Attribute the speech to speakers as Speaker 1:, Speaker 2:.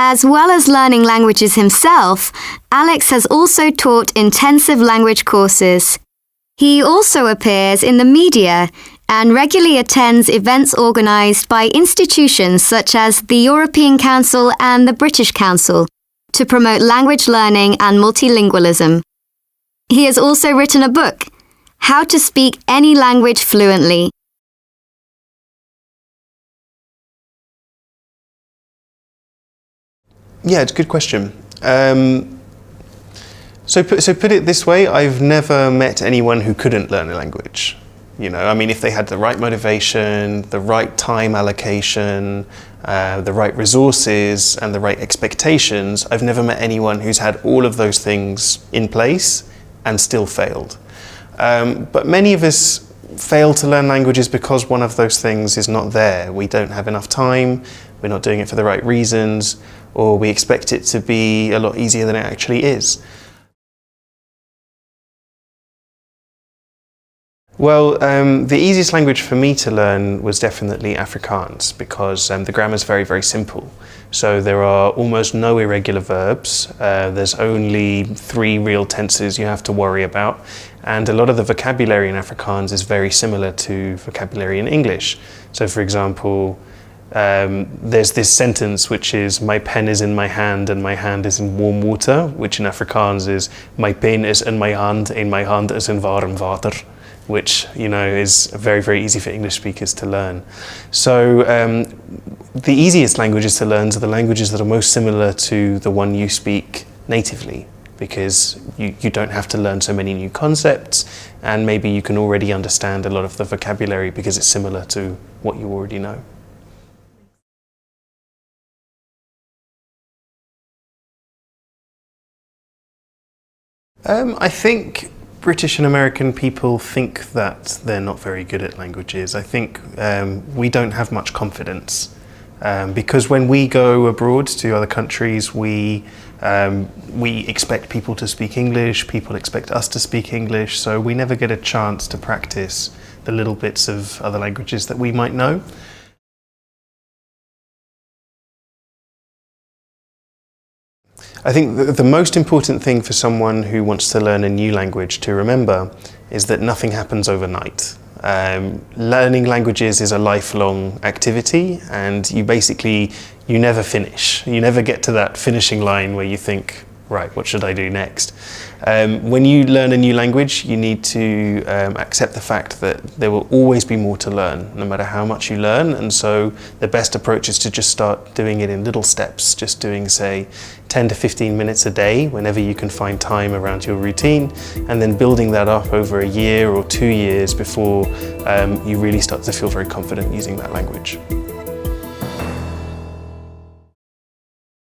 Speaker 1: As well as learning languages himself, Alex has also taught intensive language courses. He also appears in the media and regularly attends events organised by institutions such as the European Council and the British Council to promote language learning and multilingualism. He has also written a book, How to Speak Any Language Fluently.
Speaker 2: Yeah, it's a good question. So put it this way, I've never met anyone who couldn't learn a language. You know, I mean, if they had the right motivation, the right time allocation, the right resources and the right expectations, I've never met anyone who's had all of those things in place and still failed. But many of us fail to learn languages because one of those things is not there. We don't have enough time, we're not doing it for the right reasons, or we expect it to be a lot easier than it actually is. Well, the easiest language for me to learn was definitely Afrikaans because the grammar is very, very simple. So there are almost no irregular verbs. There's only 3 real tenses you have to worry about. And a lot of the vocabulary in Afrikaans is very similar to vocabulary in English. So for example, there's this sentence which is my pen is in my hand and my hand is in warm water, which in Afrikaans is my pen is in my hand en my hand is in warm water, which, you know, is very, very easy for English speakers to learn. So the easiest languages to learn are the languages that are most similar to the one you speak natively, because you don't have to learn so many new concepts, and maybe you can already understand a lot of the vocabulary because it's similar to what you already know. I think British and American people think that they're not very good at languages. I think we don't have much confidence because when we go abroad to other countries, we expect people to speak English, people expect us to speak English, so we never get a chance to practice the little bits of other languages that we might know. I think the most important thing for someone who wants to learn a new language to remember is that nothing happens overnight. Learning languages is a lifelong activity, and you never finish. You never get to that finishing line where you think, right, what should I do next? When you learn a new language, you need to accept the fact that there will always be more to learn, no matter how much you learn. And so the best approach is to just start doing it in little steps, just doing, say, 10 to 15 minutes a day, whenever you can find time around your routine, and then building that up over a year or 2 years before you really start to feel very confident using that language.